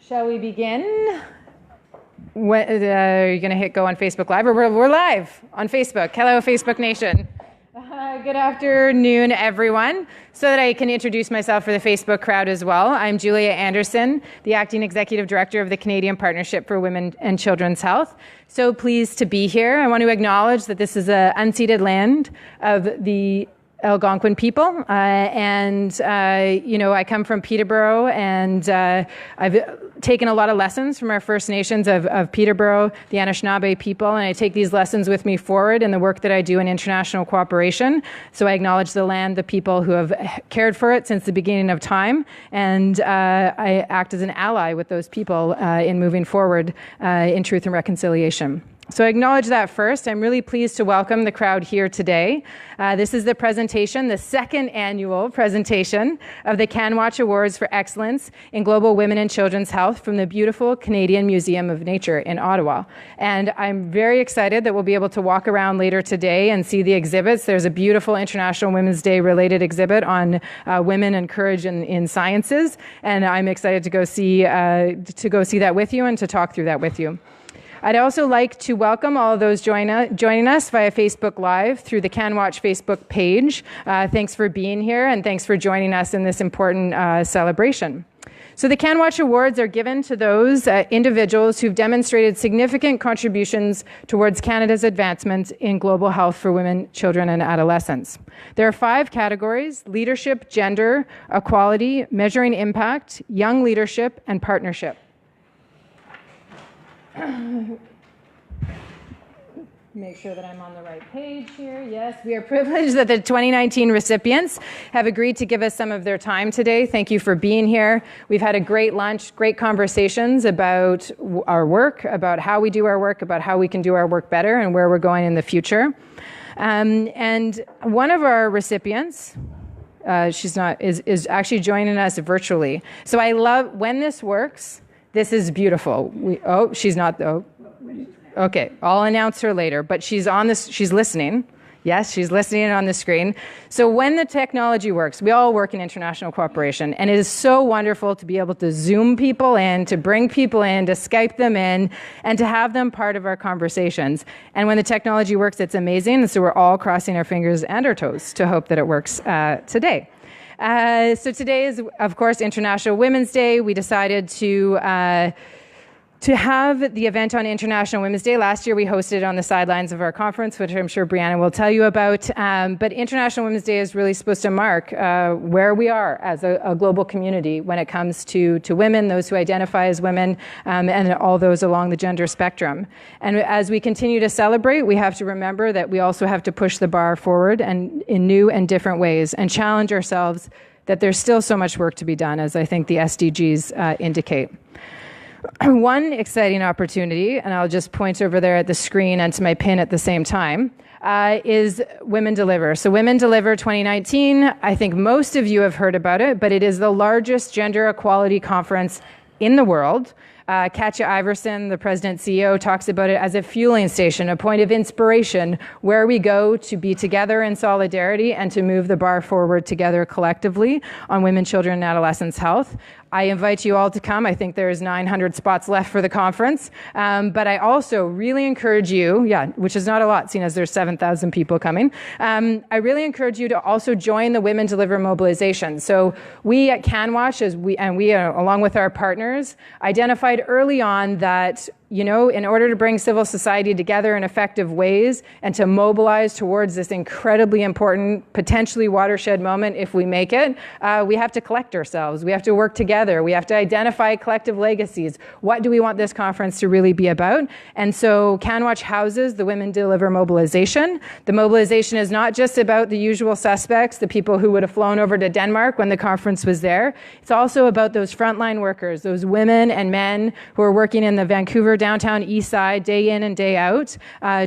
Shall we begin? Are you going to hit go on Facebook Live? Or we're live on Facebook. Hello, Facebook Nation. Good afternoon, everyone. So that I can introduce myself for the Facebook crowd as well, I'm Julia Anderson, the Acting Executive Director of the Canadian Partnership for Women and Children's Health. So pleased to be here. I want to acknowledge that this is an unceded land of the Algonquin people, I come from Peterborough, and I've taken a lot of lessons from our First Nations of Peterborough, the Anishinaabe people, and I take these lessons with me forward in the work that I do in international cooperation. So I acknowledge the land, the people who have cared for it since the beginning of time, and I act as an ally with those people in moving forward in truth and reconciliation. So I acknowledge that first. I'm really pleased to welcome the crowd here today. This is the presentation, the second annual presentation of the CanWaCH Awards for Excellence in Global Women and Children's Health from the beautiful Canadian Museum of Nature in Ottawa. And I'm very excited that we'll be able to walk around later today and see the exhibits. There's a beautiful International Women's Day related exhibit on women and courage in sciences. And I'm excited to go see that with you and to talk through that with you. I'd also like to welcome all of those joining us via Facebook Live through the CanWaCH Facebook page. Thanks for being here, and thanks for joining us in this important celebration. So the CanWaCH Awards are given to those individuals who've demonstrated significant contributions towards Canada's advancements in global health for women, children, and adolescents. There are 5 categories: leadership, gender, equality, measuring impact, young leadership, and partnership. Make sure that I'm on the right page here. Yes, we are privileged that the 2019 recipients have agreed to give us some of their time today. Thank you for being here. We've had a great lunch, great conversations about our work, about how we do our work, about how we can do our work better, and where we're going in the future. And one of our recipients, is actually joining us virtually. So I love when this works. This is beautiful. She's not though. Okay, I'll announce her later, but she's listening. Yes, she's listening on the screen. So when the technology works, we all work in international cooperation, and it is so wonderful to be able to Zoom people in, to bring people in, to Skype them in, and to have them part of our conversations. And when the technology works, it's amazing, and so we're all crossing our fingers and our toes to hope that it works today. So today is, of course, International Women's Day. We decided to have the event on International Women's Day. Last year we hosted it on the sidelines of our conference, which I'm sure Brianna will tell you about. But International Women's Day is really supposed to mark where we are as a global community when it comes to women, those who identify as women, and all those along the gender spectrum. And as we continue to celebrate, we have to remember that we also have to push the bar forward and in new and different ways and challenge ourselves that there's still so much work to be done, as I think the SDGs indicate. One exciting opportunity, and I'll just point over there at the screen and to my pin at the same time, is Women Deliver. So Women Deliver 2019, I think most of you have heard about it, but it is the largest gender equality conference in the world. Katja Iverson, the president CEO, talks about it as a fueling station, a point of inspiration where we go to be together in solidarity and to move the bar forward together collectively on women, children, and adolescents' health. I invite you all to come. I think there's 900 spots left for the conference. But I also really encourage you, which is not a lot, seeing as there's 7,000 people coming. I really encourage you to also join the Women Deliver mobilization. So we at CanWaCH, we along with our partners, identified early on that, in order to bring civil society together in effective ways and to mobilize towards this incredibly important, potentially watershed moment, if we make it, we have to collect ourselves. We have to work together. We have to identify collective legacies. What do we want this conference to really be about? And so CanWaCH houses the Women Deliver mobilization. The mobilization is not just about the usual suspects, the people who would have flown over to Denmark when the conference was there. It's also about those frontline workers, those women and men who are working in the Vancouver downtown east side day in and day out,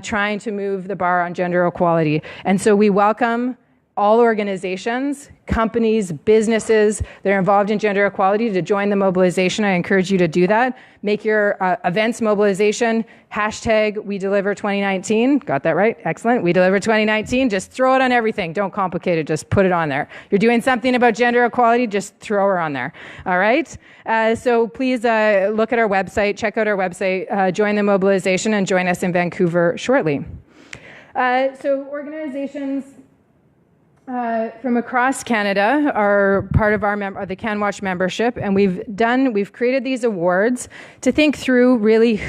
trying to move the bar on gender equality. And so we welcome all organizations, companies, businesses that are involved in gender equality to join the mobilization. I encourage you to do that. Make your events mobilization, hashtag We Deliver 2019. Got that right? Excellent. We Deliver 2019. Just throw it on everything. Don't complicate it. Just put it on there. You're doing something about gender equality, just throw her on there. All right? So please look at our website, check out our website, join the mobilization, and join us in Vancouver shortly. So organizations from across Canada are part of the CanWaCH membership, and we've created these awards to think through really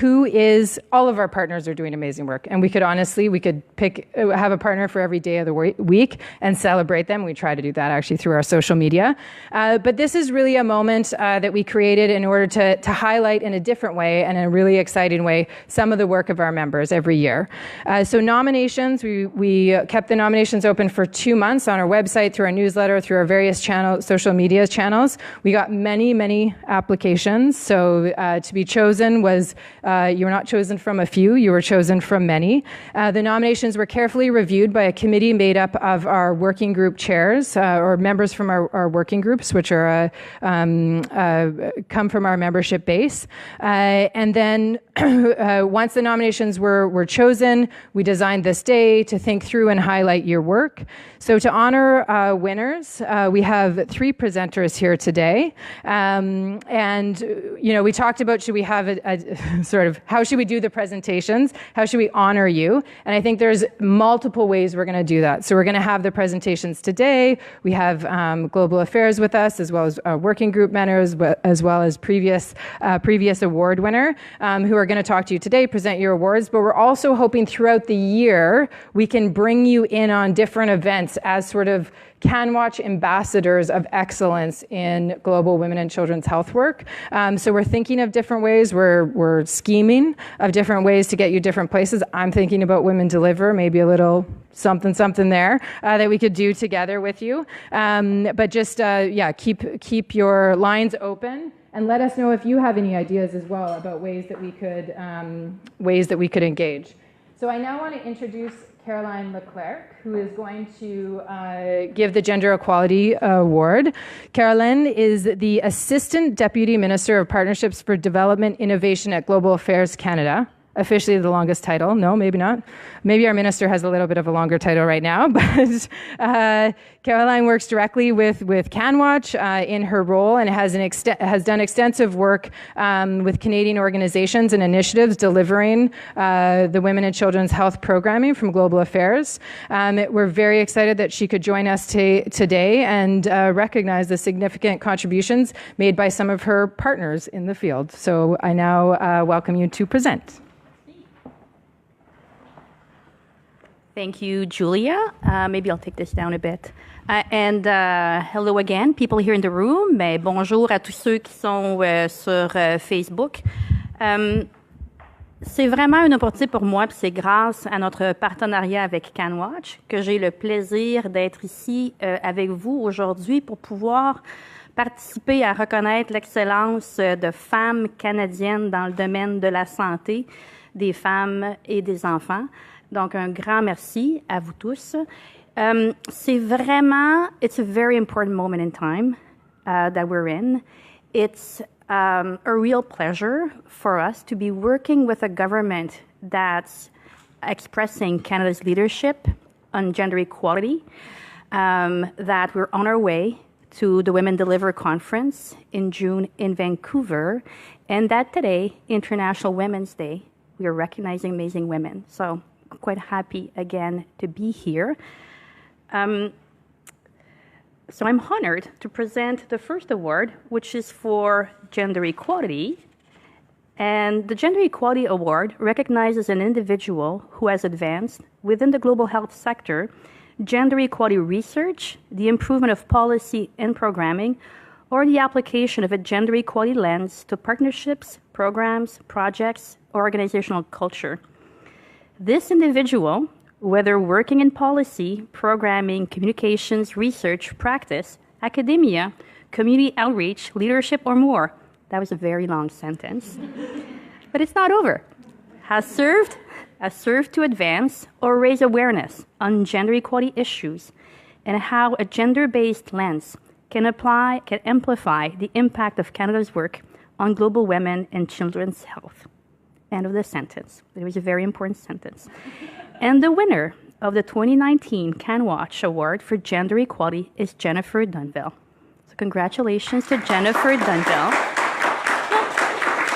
all of our partners are doing amazing work, and we could have a partner for every day of the week and celebrate them. We try to do that actually through our social media, but this is really a moment that we created in order to highlight in a different way and in a really exciting way some of the work of our members every year. So nominations, we kept the nominations open for 2 months on our website, through our newsletter, through our various social media channels. We got many applications. So to be chosen was, you were not chosen from a few, you were chosen from many. The nominations were carefully reviewed by a committee made up of our working group chairs, or members from our working groups, which are come from our membership base. And then once the nominations were chosen, we designed this day to think through and highlight your work. So to honor winners, we have 3 presenters here today. And, we talked about, should we have a sort of, how should we do the presentations? How should we honor you? And I think there's multiple ways we're going to do that. So we're going to have the presentations today. We have Global Affairs with us, as well as working group members, as well as previous award winner, who are going to talk to you today, present your awards. But we're also hoping throughout the year, we can bring you in on different events as sort of CanWaCH ambassadors of excellence in global women and children's health work. So we're thinking of different ways. We're scheming of different ways to get you different places. I'm thinking about Women Deliver, maybe a little something there that we could do together with you. But just keep your lines open. And let us know if you have any ideas as well about ways that we could engage. So I now want to introduce Caroline Leclerc, who is going to give the Gender Equality Award. Caroline is the Assistant Deputy Minister of Partnerships for Development Innovation at Global Affairs Canada. Officially the longest title. No, maybe not. Maybe our minister has a little bit of a longer title right now, but Caroline works directly with CanWaCH in her role and has done extensive work with Canadian organizations and initiatives delivering the women and children's health programming from Global Affairs. We're very excited that she could join us today and recognize the significant contributions made by some of her partners in the field. So I now welcome you to present. Thank you, Julia. Maybe I'll take this down a bit. Hello again, people here in the room. Mais bonjour à tous ceux qui sont sur Facebook. C'est vraiment une opportunité pour moi, puis c'est grâce à notre partenariat avec CanWaCH que j'ai le plaisir d'être ici avec vous aujourd'hui pour pouvoir participer à reconnaître l'excellence de femmes canadiennes dans le domaine de la santé, des femmes et des enfants. Donc, un grand merci à vous tous. C'est vraiment, it's a very important moment in time that we're in. It's a real pleasure for us to be working with a government that's expressing Canada's leadership on gender equality, that we're on our way to the Women Deliver Conference in June in Vancouver, and that today, International Women's Day, we are recognizing amazing women. So, quite happy again to be here. So I'm honored to present the first award, which is for gender equality. And the Gender Equality Award recognizes an individual who has advanced within the global health sector gender equality research, the improvement of policy and programming, or the application of a gender equality lens to partnerships, programs, projects, or organizational culture. This individual, whether working in policy, programming, communications, research, practice, academia, community outreach, leadership, or more, that was a very long sentence, but it's not over, has served to advance or raise awareness on gender equality issues and how a gender-based lens can amplify the impact of Canada's work on global women and children's health. End of the sentence. It was a very important sentence. And the winner of the 2019 CanWaCH Award for Gender Equality is Jennifer Dunville. So congratulations to Jennifer Dunville.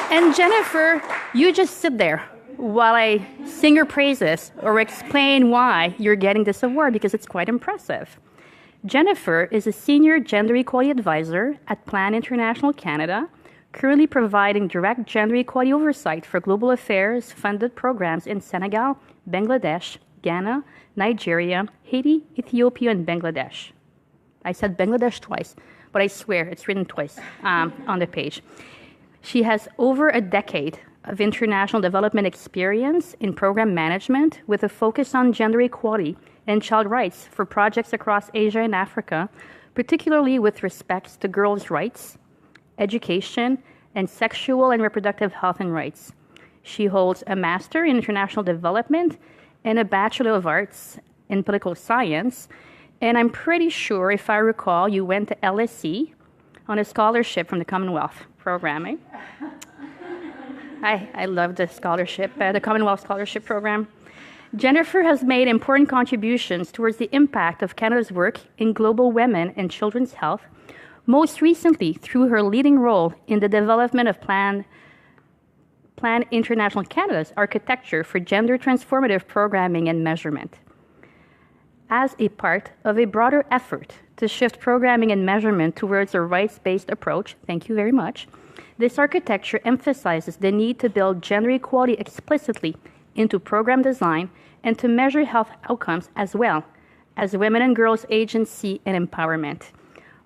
And Jennifer, you just sit there while I sing your praises or explain why you're getting this award, because it's quite impressive. Jennifer is a senior gender equality advisor at Plan International Canada, currently providing direct gender equality oversight for global affairs funded programs in Senegal, Bangladesh, Ghana, Nigeria, Haiti, Ethiopia, and Bangladesh. I said Bangladesh twice, but I swear it's written twice on the page. She has over a decade of international development experience in program management with a focus on gender equality and child rights for projects across Asia and Africa, particularly with respect to girls' rights, education, and sexual and reproductive health and rights. She holds a Master in International Development and a Bachelor of Arts in Political Science. And I'm pretty sure, if I recall, you went to LSE on a scholarship from the Commonwealth programming. I love the scholarship, the Commonwealth Scholarship Program. Jennifer has made important contributions towards the impact of Canada's work in global women and children's health, most recently through her leading role in the development of Plan International Canada's architecture for gender transformative programming and measurement. As a part of a broader effort to shift programming and measurement towards a rights-based approach, thank you very much, this architecture emphasizes the need to build gender equality explicitly into program design and to measure health outcomes as well as women and girls' agency and empowerment.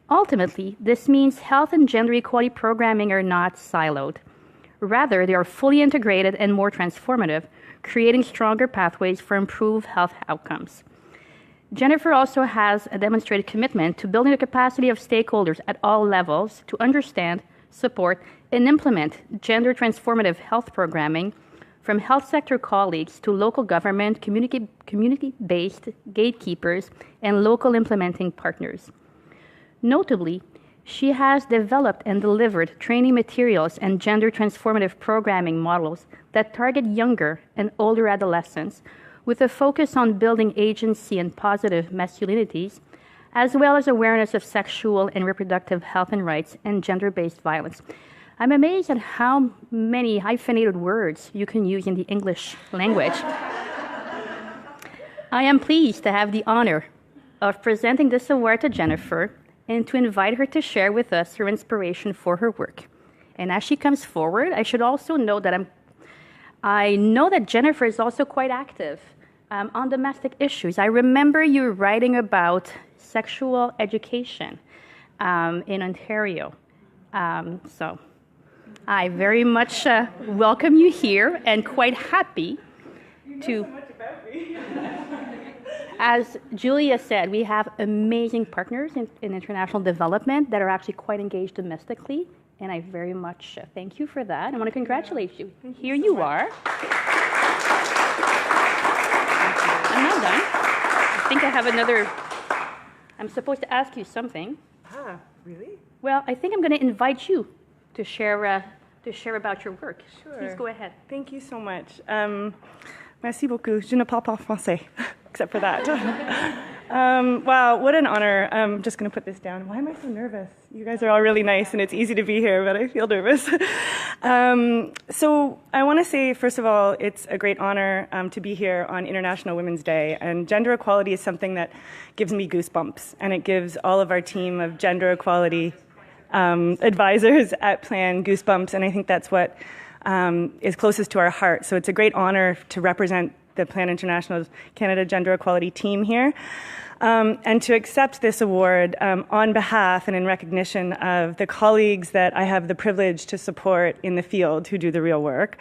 Ultimately, this means health and gender equality programming are not siloed. Rather, they are fully integrated and more transformative, creating stronger pathways for improved health outcomes. Jennifer also has a demonstrated commitment to building the capacity of stakeholders at all levels to understand, support, and implement gender transformative health programming, from health sector colleagues to local government, community-based gatekeepers, and local implementing partners. Notably, she has developed and delivered training materials and gender transformative programming models that target younger and older adolescents with a focus on building agency and positive masculinities, as well as awareness of sexual and reproductive health and rights and gender-based violence. I'm amazed at how many hyphenated words you can use in the English language. I am pleased to have the honor of presenting this award to Jennifer and to invite her to share with us her inspiration for her work. And as she comes forward, I should also note that I know that Jennifer is also quite active on domestic issues. I remember you writing about sexual education in Ontario. So I very much welcome you here and quite happy to... You know so much about me. As Julia said, we have amazing partners in international development that are actually quite engaged domestically, and I very much thank you for that. I want to congratulate you. Here you are. I'm not done. I think I have another... I'm supposed to ask you something. Ah, really? Well, I think I'm going to invite you to share about your work. Sure. Please go ahead. Thank you so much. Merci beaucoup. Je ne parle pas français, except for that. Wow, what an honor. I'm just going to put this down. Why am I so nervous? You guys are all really nice, and it's easy to be here, but I feel nervous. So I want to say, first of all, it's a great honor to be here on International Women's Day, and gender equality is something that gives me goosebumps, and it gives all of our team of gender equality advisors at Plan goosebumps, and I think that's what is closest to our heart. So it's a great honor to represent the Plan International Canada Gender Equality team here, and to accept this award on behalf and in recognition of the colleagues that I have the privilege to support in the field who do the real work.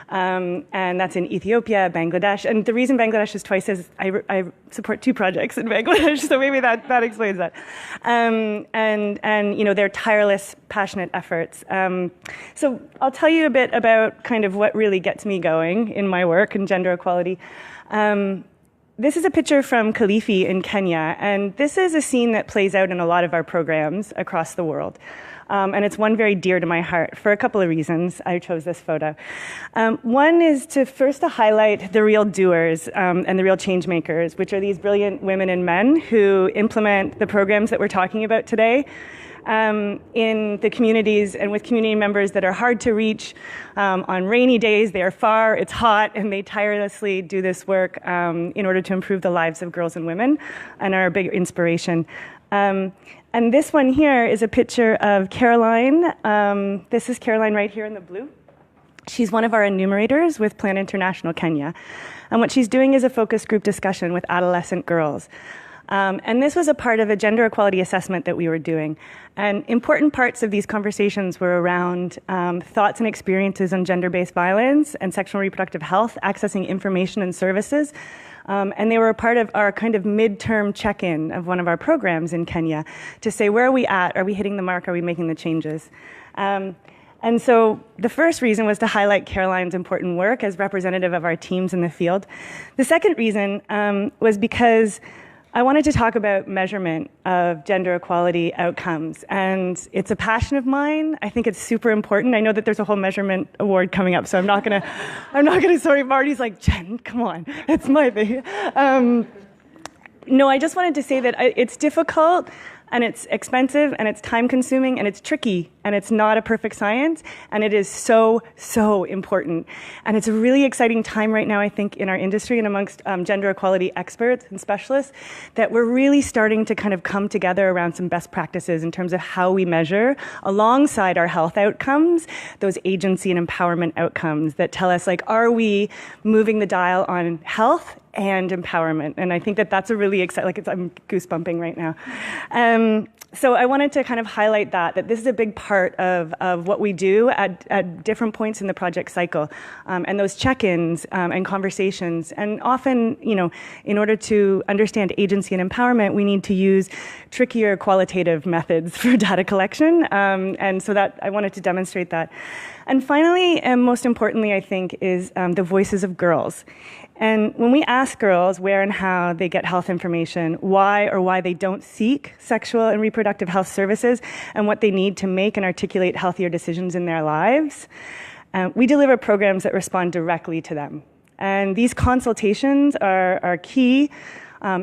And that's in Ethiopia, Bangladesh. And the reason Bangladesh is twice is I support 2 projects in Bangladesh, so maybe that explains that. And you know, their tireless, passionate efforts. So I'll tell you a bit about kind of what really gets me going in my work in gender equality. This is a picture from Kilifi in Kenya, and this is a scene that plays out in a lot of our programs across the world. And it's one very dear to my heart for a couple of reasons. I chose this photo. One is to highlight the real doers and the real change makers, which are these brilliant women and men who implement the programs that we're talking about today in the communities and with community members that are hard to reach on rainy days. They are far, it's hot, and they tirelessly do this work in order to improve the lives of girls and women and are a big inspiration. And this one here is a picture of Caroline. This is Caroline right here in the blue. She's one of our enumerators with Plan International Kenya. And what she's doing is a focus group discussion with adolescent girls. And this was a part of a gender equality assessment that we were doing. And important parts of these conversations were around thoughts and experiences on gender-based violence and sexual and reproductive health, accessing information and services. And they were a part of our kind of midterm check-in of one of our programs in Kenya to say, where are we at? Are we hitting the mark? Are we making the changes? And so the first reason was to highlight Caroline's important work as representative of our teams in the field. The second reason was because I wanted to talk about measurement of gender equality outcomes, and it's a passion of mine. I think it's super important. I know that there's a whole measurement award coming up, so I'm not gonna, sorry, Marty's like, Jen, come on, it's my thing. No, I just wanted to say that it's difficult, and it's expensive, and it's time-consuming, and it's tricky, and it's not a perfect science, and it is so, so important. And it's a really exciting time right now, I think, in our industry and amongst gender equality experts and specialists, that we're really starting to kind of come together around some best practices in terms of how we measure, alongside our health outcomes, those agency and empowerment outcomes that tell us, like, are we moving the dial on health and empowerment? And I think that that's a really exciting, like, I'm goosebumping right now. So I wanted to kind of highlight that this is a big part of what we do at different points in the project cycle. And those check-ins and conversations. And often, you know, in order to understand agency and empowerment, we need to use trickier qualitative methods for data collection. And so that I wanted to demonstrate that. And finally, and most importantly, I think, is the voices of girls. And when we ask girls where and how they get health information, why they don't seek sexual and reproductive health services, and what they need to make and articulate healthier decisions in their lives, we deliver programs that respond directly to them. And these consultations are key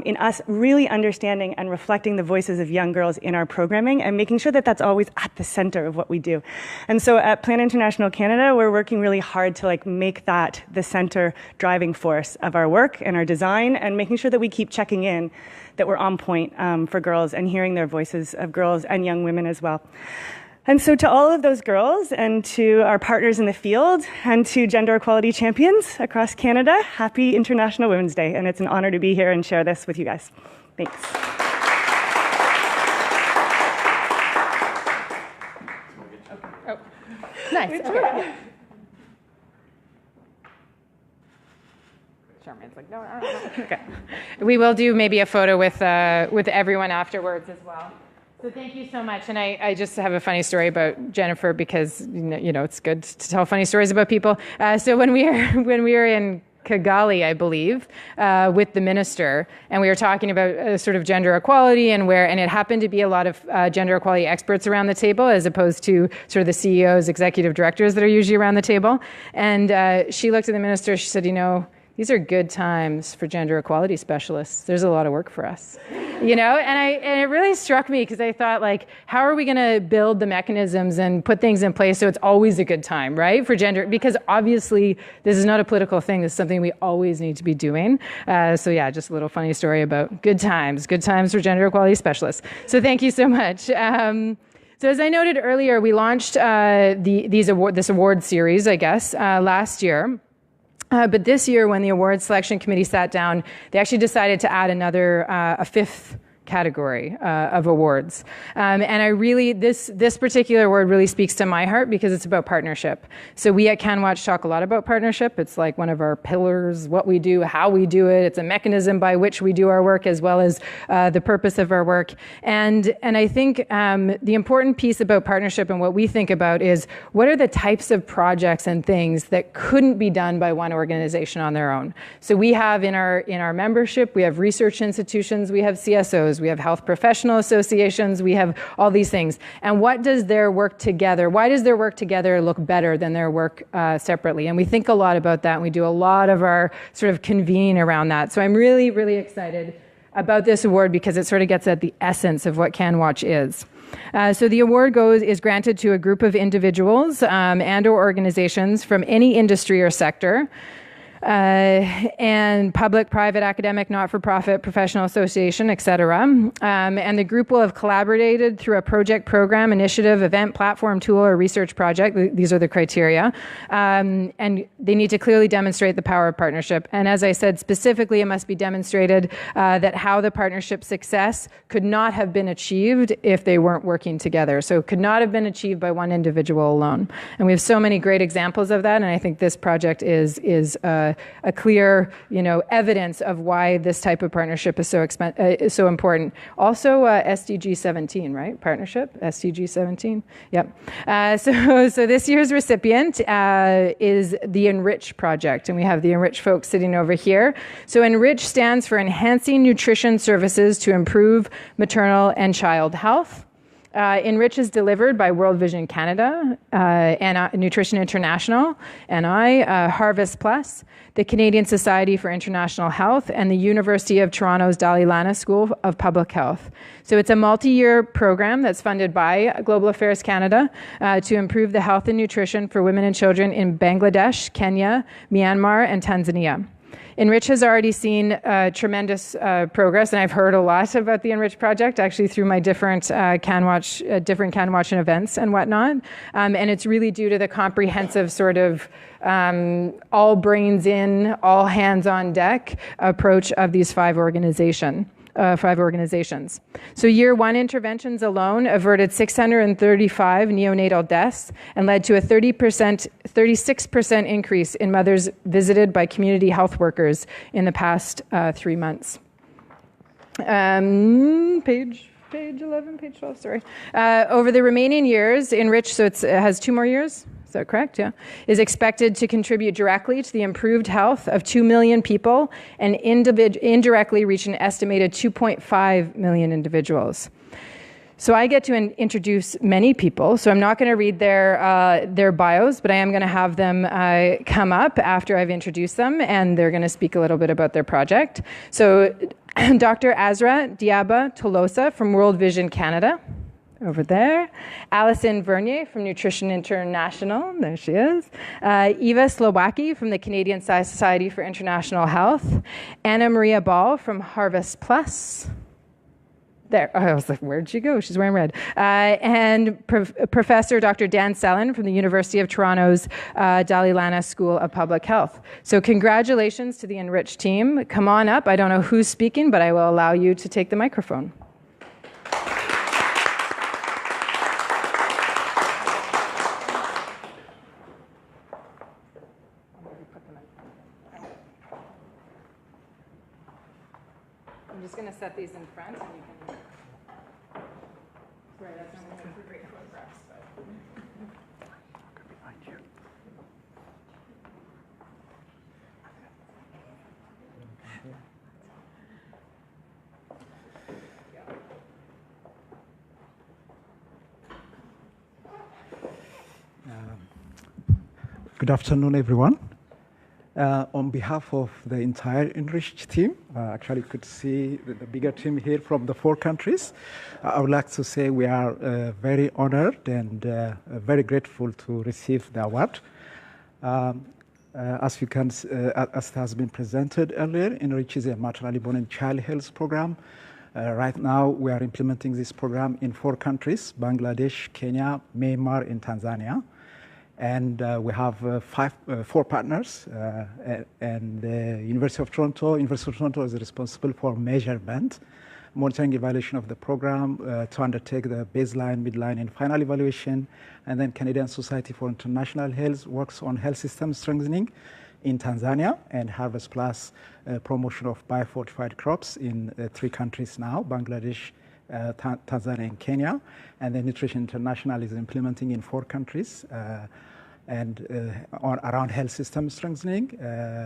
in us really understanding and reflecting the voices of young girls in our programming and making sure that that's always at the center of what we do. And so at Plan International Canada, we're working really hard to make that the center driving force of our work and our design, and making sure that we keep checking in that we're on point for girls and hearing their voices of girls and young women as well. And so to all of those girls and to our partners in the field and to gender equality champions across Canada, happy International Women's Day. And it's an honor to be here and share this with you guys. Thanks. Oh, nice. Okay. Charmaine's like, no. Okay. We will do maybe a photo with everyone afterwards as well. So thank you so much. And I just have a funny story about Jennifer, because you know it's good to tell funny stories about people. So when we were in Kigali, I believe, with the minister, and we were talking about sort of gender equality and it happened to be a lot of gender equality experts around the table, as opposed to sort of the CEOs, executive directors that are usually around the table. And she looked at the minister. She said, these are good times for gender equality specialists. There's a lot of work for us, and it really struck me, because I thought, how are we going to build the mechanisms and put things in place so it's always a good time, right, for gender? Because obviously this is not a political thing. This is something we always need to be doing. So yeah, just a little funny story about good times for gender equality specialists. So thank you so much. So as I noted earlier, we launched this award series, I guess, last year. But this year, when the awards selection committee sat down, they actually decided to add a fifth category of awards. And I really, this particular award really speaks to my heart because it's about partnership. So we at CanWaCH talk a lot about partnership. It's like one of our pillars, what we do, how we do it. It's a mechanism by which we do our work as well as the purpose of our work. And I think the important piece about partnership and what we think about is what are the types of projects and things that couldn't be done by one organization on their own. So we have in our membership, we have research institutions, we have CSOs, we have health professional associations, we have all these things. And what does their work together, why does their work together look better than their work separately? And we think a lot about that, and we do a lot of our sort of convene around that. So I'm really, really excited about this award because it sort of gets at the essence of what CanWaCH is. So the award is granted to a group of individuals and or organizations from any industry or sector, and public, private, academic, not-for-profit, professional association, etc. And the group will have collaborated through a project, program, initiative, event, platform, tool, or research project. These are the criteria. And they need to clearly demonstrate the power of partnership. And as I said, specifically, it must be demonstrated that how the partnership success could not have been achieved if they weren't working together. So it could not have been achieved by one individual alone. And we have so many great examples of that, and I think this project is a clear, evidence of why this type of partnership is so important. Also, SDG 17, right? Partnership, SDG 17. Yep. So this year's recipient is the Enrich project, and we have the Enrich folks sitting over here. So Enrich stands for Enhancing Nutrition Services to Improve Maternal and Child Health. Enrich is delivered by World Vision Canada, and Nutrition International, NI, Harvest Plus, the Canadian Society for International Health, and the University of Toronto's Dalai Lama School of Public Health. So it's a multi-year program that's funded by Global Affairs Canada to improve the health and nutrition for women and children in Bangladesh, Kenya, Myanmar, and Tanzania. Enrich has already seen tremendous progress, and I've heard a lot about the Enrich project, actually through my different CanWaCH events and whatnot. And it's really due to the comprehensive sort of all brains in, all hands on deck approach of these five organizations. So year one interventions alone averted 635 neonatal deaths and led to a 36% increase in mothers visited by community health workers in the past 3 months. Page 11, page 12, sorry. Over the remaining years, Enrich, so it has 2 more years. Is that correct? Yeah. Is expected to contribute directly to the improved health of 2 million people and indirectly reach an estimated 2.5 million individuals. So I get to introduce many people. So I'm not going to read their bios, but I am going to have them come up after I've introduced them, and they're going to speak a little bit about their project. So Dr. Azra Diaba Tolosa from World Vision Canada. Over there. Alison Vernier from Nutrition International. There she is. Eva Slowacki from the Canadian Society for International Health. Anna Maria Ball from Harvest Plus. There. I was like, where'd she go? She's wearing red. And Professor Dr. Dan Sellen from the University of Toronto's Dalai Lama School of Public Health. So congratulations to the Enrich team. Come on up. I don't know who's speaking, but I will allow you to take the microphone. I'm just going to set these in front, and you can. Right, that's not going to be great photographs, but. Behind you. Good afternoon, everyone. On behalf of the entire Enrich team, actually could see the bigger team here from the 4 countries. I would like to say we are very honored and very grateful to receive the award. As it has been presented earlier, Enrich is a maternally born and child health program. Right now, we are implementing this program in 4 countries: Bangladesh, Kenya, Myanmar, and Tanzania. And we have 4 partners, and the University of Toronto is responsible for measurement. monitoring evaluation of the program to undertake the baseline, midline, and final evaluation. And then Canadian Society for International Health works on health system strengthening in Tanzania, and Harvest Plus promotion of biofortified crops in 3 countries now, Bangladesh, Tanzania, and Kenya. And then Nutrition International is implementing in 4 countries around health system strengthening,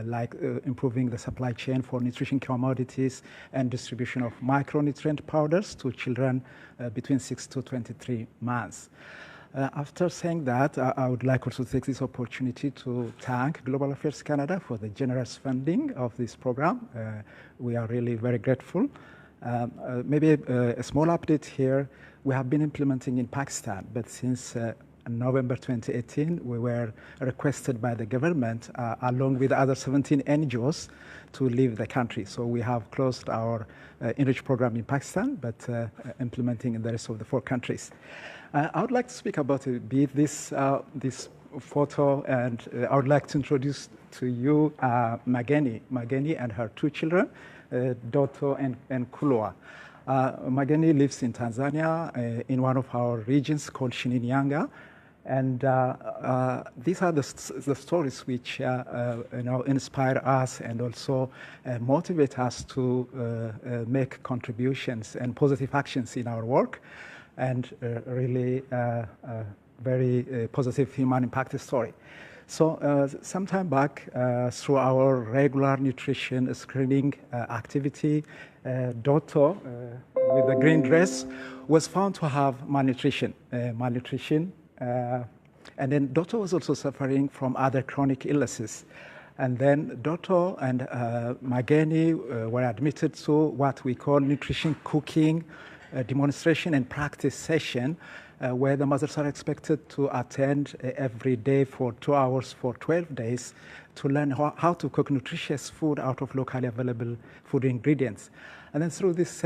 like improving the supply chain for nutrition commodities and distribution of micronutrient powders to children between 6 to 23 months. After saying that, I would like also to take this opportunity to thank Global Affairs Canada for the generous funding of this program. We are really very grateful. Maybe a small update here. We have been implementing in Pakistan, but since November 2018, we were requested by the government, along with other 17 NGOs, to leave the country. So we have closed our Enrich program in Pakistan, but implementing in the rest of the 4 countries. I would like to speak about a bit this photo, and I would like to introduce to you Mageni and her 2 children, Doto and Kulwa. Mageni lives in Tanzania, in one of our regions called Shinyanga. And these are the stories which inspire us and also motivate us to make contributions and positive actions in our work, and really very positive human impact story. So some time back, through our regular nutrition screening activity, Doto, with the green dress, was found to have malnutrition. And then Doto was also suffering from other chronic illnesses. And then Doto and Mageni were admitted to what we call nutrition cooking demonstration and practice session, where the mothers are expected to attend every day for 2 hours for 12 days to learn how to cook nutritious food out of locally available food ingredients. And then through this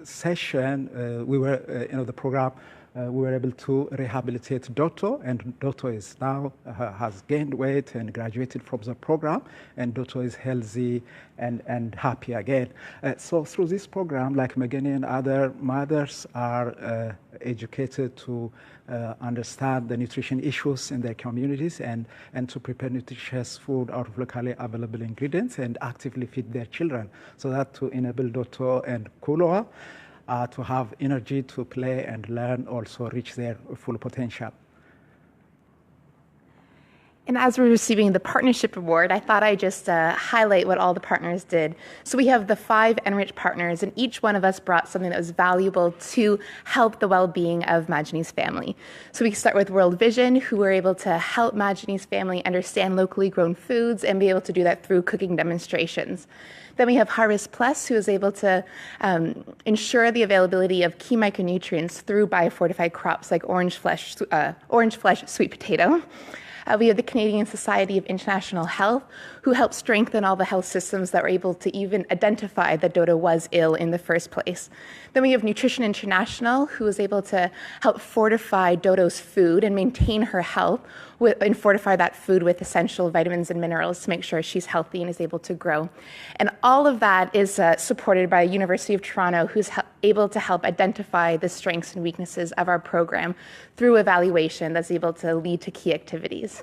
session, we were, the program, we were able to rehabilitate Doto, and Doto is now has gained weight and graduated from the program, and Doto is healthy and happy again. So through this program, like Mageni and other mothers are educated to understand the nutrition issues in their communities and to prepare nutritious food out of locally available ingredients and actively feed their children, so that to enable Doto and Kulwa to have energy to play and learn, also reach their full potential. And as we're receiving the Partnership Award, I thought I'd just highlight what all the partners did. So we have the 5 Enrich partners, and each one of us brought something that was valuable to help the well-being of Mageni's family. So we start with World Vision, who were able to help Mageni's family understand locally grown foods and be able to do that through cooking demonstrations. Then we have Harvest Plus, who is able to ensure the availability of key micronutrients through biofortified crops like orange flesh, sweet potato. We have the Canadian Society of International Health, who helped strengthen all the health systems that were able to even identify that Doto was ill in the first place. Then we have Nutrition International, who was able to help fortify Doto's food and maintain her health and fortify that food with essential vitamins and minerals to make sure she's healthy and is able to grow. And all of that is supported by University of Toronto, who's able to help identify the strengths and weaknesses of our program through evaluation that's able to lead to key activities.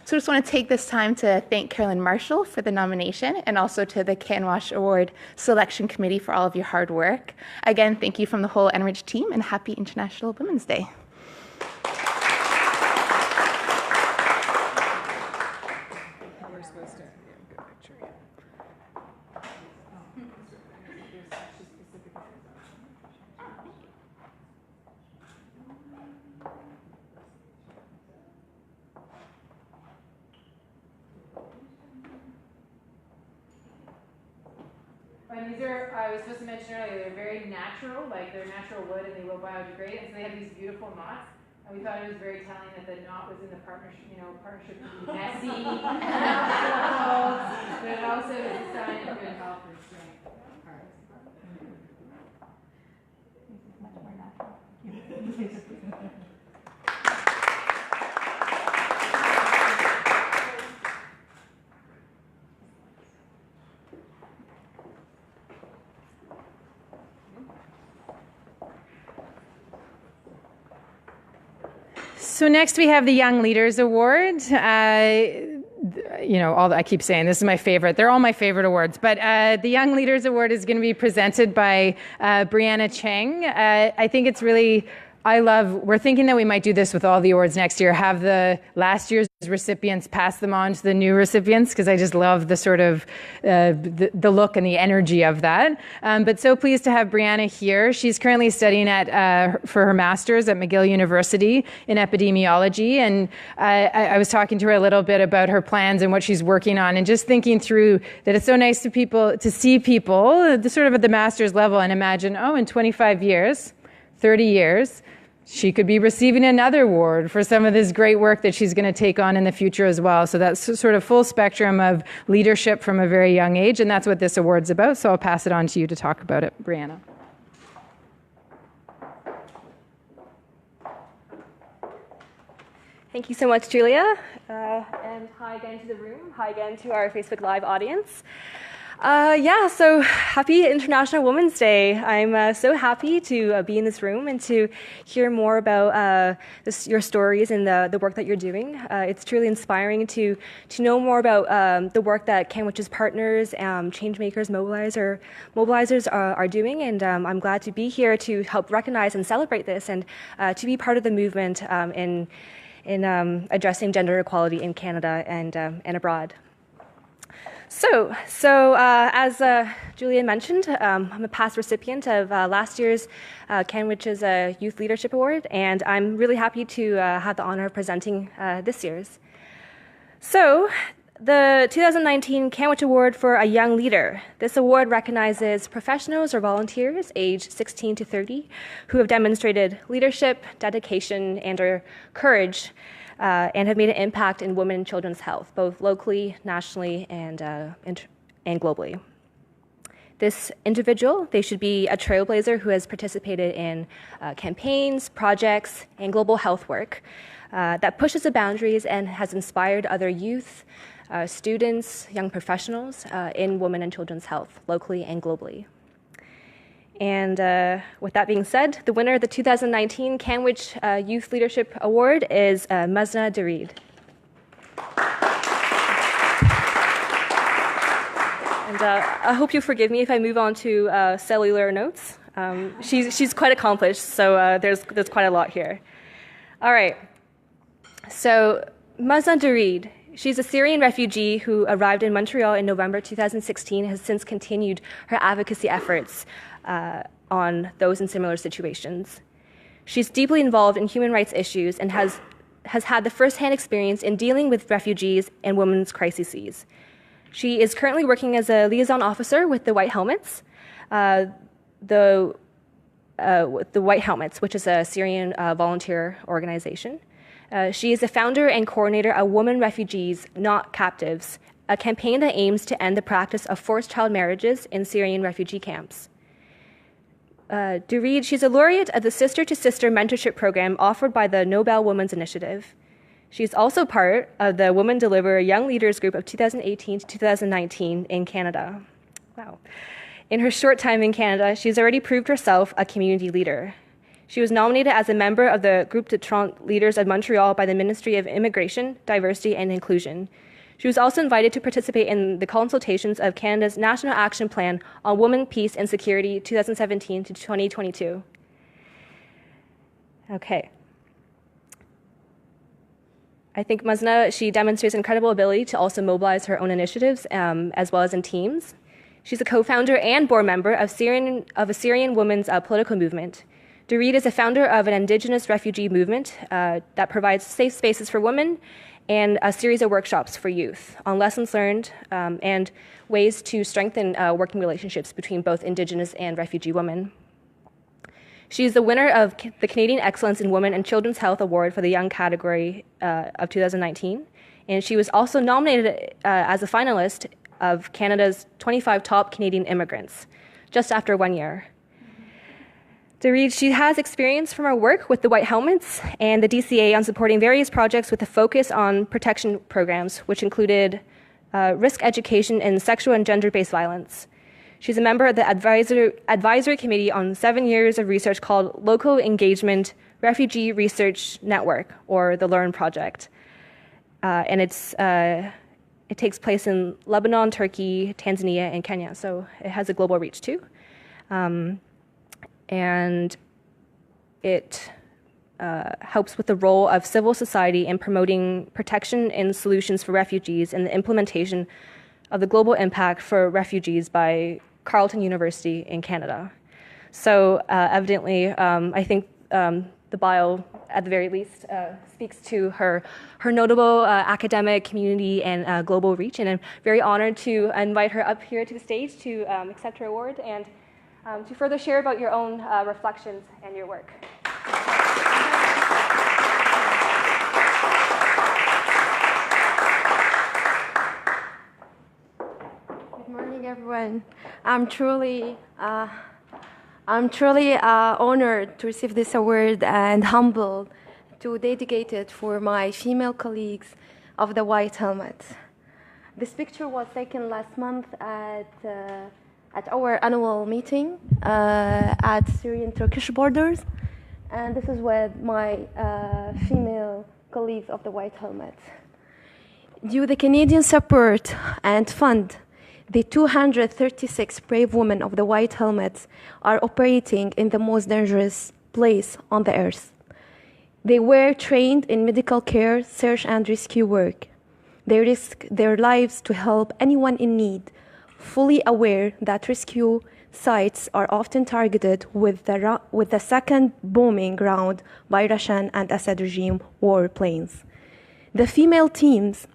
So I just want to take this time to thank Carolyn Marshall for the nomination, and also to the CanWaCH Award Selection Committee for all of your hard work. Again, thank you from the whole Enrich team, and happy International Women's Day. And these are, I was supposed to mention earlier, they're very natural, like they're natural wood and they will biodegrade, and so they have these beautiful knots. And we thought it was very telling that the knot was in the partnership, partnership to be messy, but it also is a sign of good health and strength. So next we have the Young Leaders Award. I keep saying this is my favorite. They're all my favorite awards. But the Young Leaders Award is going to be presented by Brianna Cheng. I think it's really... we're thinking that we might do this with all the awards next year, have the last year's recipients pass them on to the new recipients, because I just love the sort of the look and the energy of that. But so pleased to have Brianna here. She's currently studying for her master's at McGill University in epidemiology. And I was talking to her a little bit about her plans and what she's working on, and just thinking through that it's so nice to see people sort of at the master's level and imagine, in 25 years, 30 years, she could be receiving another award for some of this great work that she's going to take on in the future as well. So that's sort of full spectrum of leadership from a very young age, and that's what this award's about. So I'll pass it on to you to talk about it, Brianna. Thank you so much, Julia. And hi again to the room. Hi again to our Facebook Live audience. So happy International Women's Day. I'm so happy to be in this room and to hear more about your stories and the work that you're doing. It's truly inspiring to know more about the work that CanWaCH's partners, changemakers, mobilizers are doing, and I'm glad to be here to help recognize and celebrate this, and to be part of the movement in addressing gender equality in Canada and abroad. So as Julia mentioned, I'm a past recipient of last year's CanWaCH's Youth Leadership Award, and I'm really happy to have the honor of presenting this year's. So, the 2019 CanWaCH Award for a Young Leader. This award recognizes professionals or volunteers aged 16 to 30 who have demonstrated leadership, dedication, and/or courage and have made an impact in women and children's health, both locally, nationally, and globally. This individual, they should be a trailblazer who has participated in campaigns, projects, and global health work that pushes the boundaries and has inspired other youth, students, young professionals in women and children's health, locally and globally. And with that being said, the winner of the 2019 CanWaCH Youth Leadership Award is Mazna Dareed. And I hope you forgive me if I move on to cellular notes. She's quite accomplished, so there's quite a lot here. All right. So Mazna Dareed, she's a Syrian refugee who arrived in Montreal in November 2016 and has since continued her advocacy efforts on those in similar situations. She's deeply involved in human rights issues and has had the first-hand experience in dealing with refugees and women's crises. She is currently working as a liaison officer with the White Helmets, the White Helmets, which is a Syrian volunteer organization. She is the founder and coordinator of Women Refugees, Not Captives, a campaign that aims to end the practice of forced child marriages in Syrian refugee camps. Dareed, she's a laureate of the Sister to Sister mentorship program offered by the Nobel Women's Initiative. She's also part of the Women Deliver Young Leaders Group of 2018 to 2019 in Canada. Wow. In her short time in Canada, she's already proved herself a community leader. She was nominated as a member of the Groupe de 30 Leaders of Montreal by the Ministry of Immigration, Diversity and Inclusion. She was also invited to participate in the consultations of Canada's National Action Plan on Women, Peace and Security 2017 to 2022. Okay. I think Mazna, she demonstrates incredible ability to also mobilize her own initiatives as well as in teams. She's a co-founder and board member of a Syrian women's political movement. Dareed is a founder of an indigenous refugee movement that provides safe spaces for women and a series of workshops for youth on lessons learned and ways to strengthen working relationships between both Indigenous and refugee women. She is the winner of the Canadian Excellence in Women and Children's Health Award for the Young category of 2019, and she was also nominated as a finalist of Canada's 25 Top Canadian Immigrants, just after 1 year. Dareed, she has experience from her work with the White Helmets and the DCA on supporting various projects with a focus on protection programs, which included risk education in sexual and gender-based violence. She's a member of the advisory committee on 7 years of research called Local Engagement Refugee Research Network, or the LEARN Project. And it takes place in Lebanon, Turkey, Tanzania, and Kenya, so it has a global reach too. And it helps with the role of civil society in promoting protection and solutions for refugees and the implementation of the global impact for refugees by Carleton University in Canada. So evidently, I think the bio, at the very least, speaks to her notable academic, community, and global reach. And I'm very honored to invite her up here to the stage to accept her award and to further share about your own reflections and your work. Good morning, everyone. I'm truly honored to receive this award and humbled to dedicate it for my female colleagues of the White Helmet. This picture was taken last month at our annual meeting at Syrian-Turkish borders, and this is with my female colleagues of the White Helmet. Due to the Canadian support and fund, the 236 brave women of the White Helmets are operating in the most dangerous place on the earth. They were trained in medical care, search and rescue work. They risk their lives to help anyone in need, fully aware that rescue sites are often targeted with the second bombing round by Russian and Assad regime warplanes. The female teams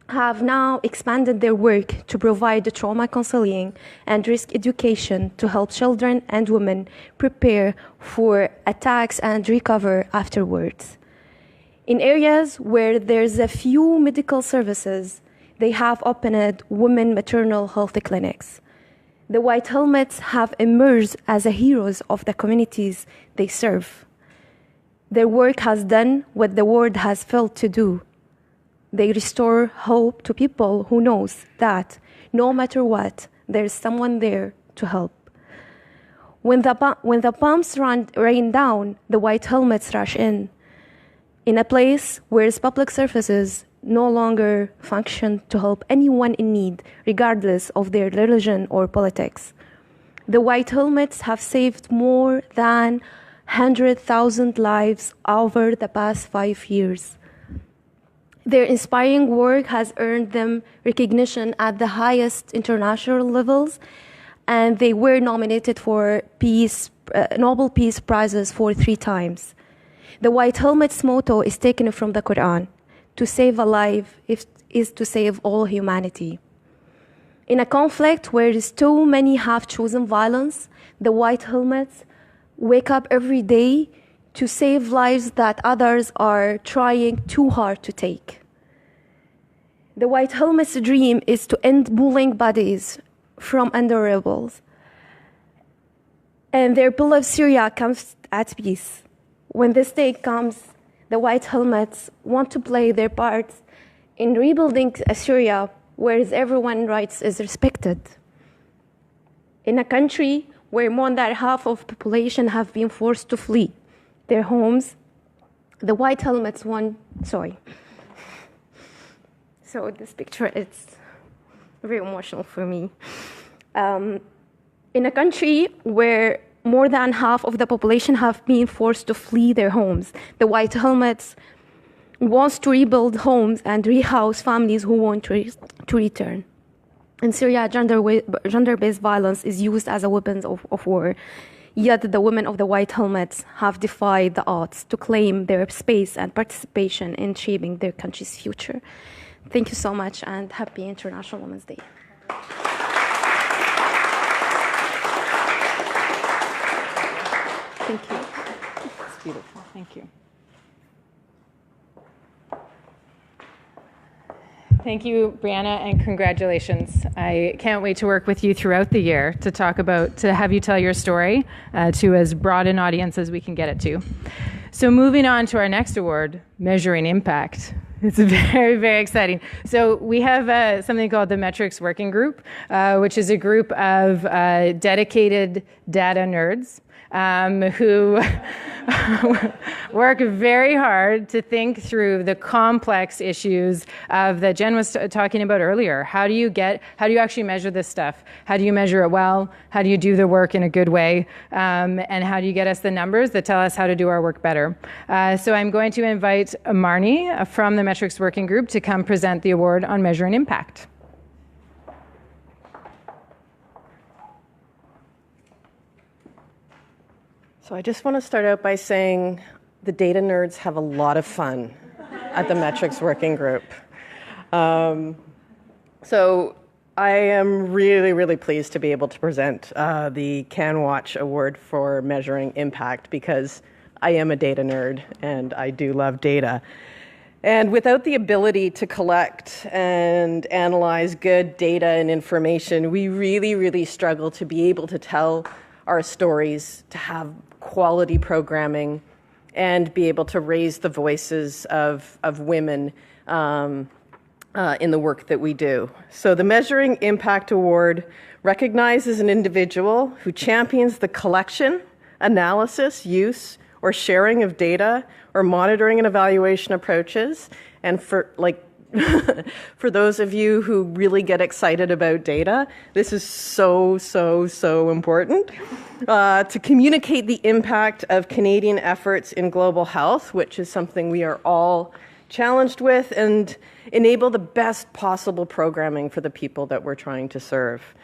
have now expanded their work to provide trauma counseling and risk education to help children and women prepare for attacks and recover afterwards. In areas where there's a few medical services, they have opened women maternal health clinics. The White Helmets have emerged as the heroes of the communities they serve. Their work has done what the world has failed to do. They restore hope to people who knows that no matter what, there's someone there to help. When the bombs rain down, the White Helmets rush in a place where public services no longer function to help anyone in need, regardless of their religion or politics. The White Helmets have saved more than 100,000 lives over the past 5 years. Their inspiring work has earned them recognition at the highest international levels, and they were nominated for Nobel Peace Prizes for 3 times. The White Helmet's motto is taken from the Quran: to save a life is to save all humanity. In a conflict where so many have chosen violence, the White Helmets wake up every day to save lives that others are trying too hard to take. The White Helmet's dream is to end bullying bodies from under rebels, and their beloved Syria comes at peace. When this day comes, the White Helmets want to play their part in rebuilding a Syria where everyone's rights is respected. In a country where more than half of the population have been forced to flee their homes, the White Helmets So this picture is very emotional for me. In a country where more than half of the population have been forced to flee their homes, the White Helmets wants to rebuild homes and rehouse families who want to return. In Syria, gender-based violence is used as a weapon of war. Yet the women of the White Helmets have defied the odds to claim their space and participation in shaping their country's future. Thank you so much, and happy International Women's Day. Thank you. It's beautiful. Thank you. Thank you, Brianna, and congratulations. I can't wait to work with you throughout the year to have you tell your story to as broad an audience as we can get it to. So moving on to our next award, Measuring Impact. It's very, very exciting. So we have something called the Metrics Working Group, which is a group of dedicated data nerds who work very hard to think through the complex issues that Jen was talking about earlier. How do you actually measure this stuff? How do you measure it well? How do you do the work in a good way? And how do you get us the numbers that tell us how to do our work better? So I'm going to invite Marnie from the Metrics Working Group to come present the award on measuring impact. So I just want to start out by saying the data nerds have a lot of fun at the Metrics Working Group. So I am really, really pleased to be able to present the CanWaCH Award for measuring impact because I am a data nerd and I do love data. And without the ability to collect and analyze good data and information, we really, really struggle to be able to tell our stories, to have quality programming, and be able to raise the voices of women in the work that we do. So the Measuring Impact Award recognizes an individual who champions the collection, analysis, use, or sharing of data, or monitoring and evaluation approaches. And for for those of you who really get excited about data, this is so, so, so important. To communicate the impact of Canadian efforts in global health, which is something we are all challenged with, and enable the best possible programming for the people that we're trying to serve.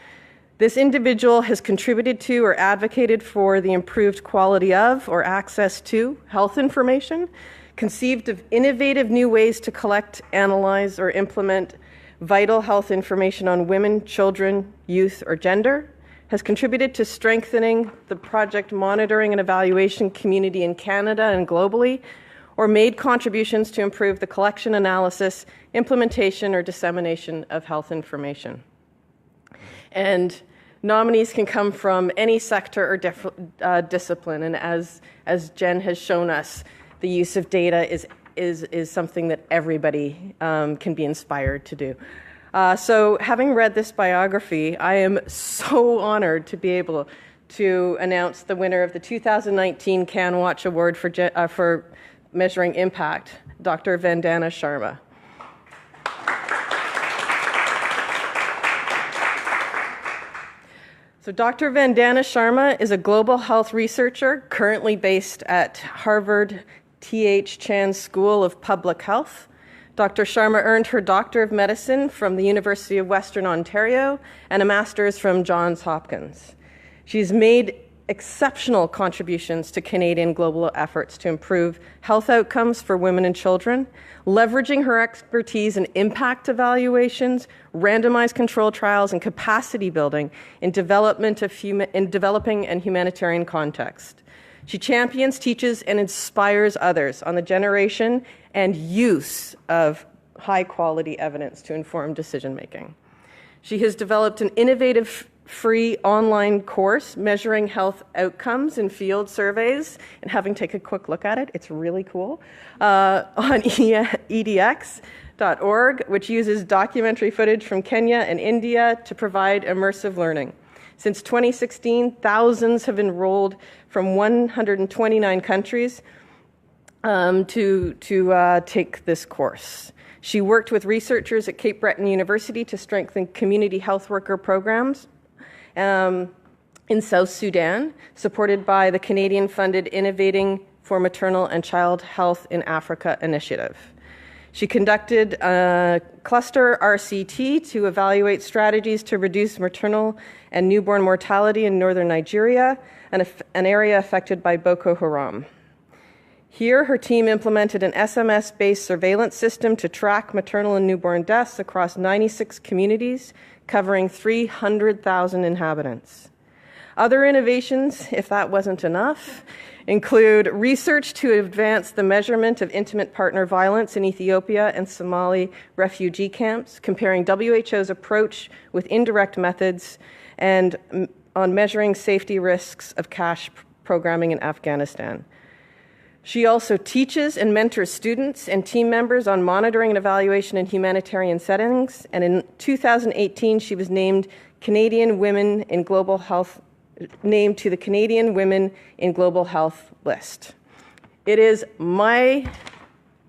This individual has contributed to or advocated for the improved quality of or access to health information, conceived of innovative new ways to collect, analyze, or implement vital health information on women, children, youth, or gender, has contributed to strengthening the project monitoring and evaluation community in Canada and globally, or made contributions to improve the collection, analysis, implementation, or dissemination of health information. And nominees can come from any sector or discipline, and as Jen has shown us, the use of data is something that everybody can be inspired to do. So having read this biography, I am so honored to be able to announce the winner of the 2019 CanWaCH Award for Measuring Impact, Dr. Vandana Sharma. So Dr. Vandana Sharma is a global health researcher currently based at Harvard T.H. Chan School of Public Health. Dr. Sharma earned her Doctor of Medicine from the University of Western Ontario and a Master's from Johns Hopkins. She's made exceptional contributions to Canadian global efforts to improve health outcomes for women and children, leveraging her expertise in impact evaluations, randomized control trials, and capacity building in developing and humanitarian context. She champions, teaches, and inspires others on the generation and use of high-quality evidence to inform decision-making. She has developed an innovative free online course measuring health outcomes in field surveys, and having taken a quick look at it, it's really cool, on edx.org, which uses documentary footage from Kenya and India to provide immersive learning. Since 2016, thousands have enrolled from 129 countries to take this course. She worked with researchers at Cape Breton University to strengthen community health worker programs in South Sudan, supported by the Canadian-funded Innovating for Maternal and Child Health in Africa initiative. She conducted a cluster RCT to evaluate strategies to reduce maternal and newborn mortality in northern Nigeria, an area affected by Boko Haram. Here, her team implemented an SMS-based surveillance system to track maternal and newborn deaths across 96 communities, covering 300,000 inhabitants. Other innovations, if that wasn't enough, include research to advance the measurement of intimate partner violence in Ethiopia and Somali refugee camps, comparing WHO's approach with indirect methods, and on measuring safety risks of cash programming in Afghanistan. She also teaches and mentors students and team members on monitoring and evaluation in humanitarian settings, and in 2018 she was named Canadian Women in Global Health named to the Canadian Women in Global Health list. It is my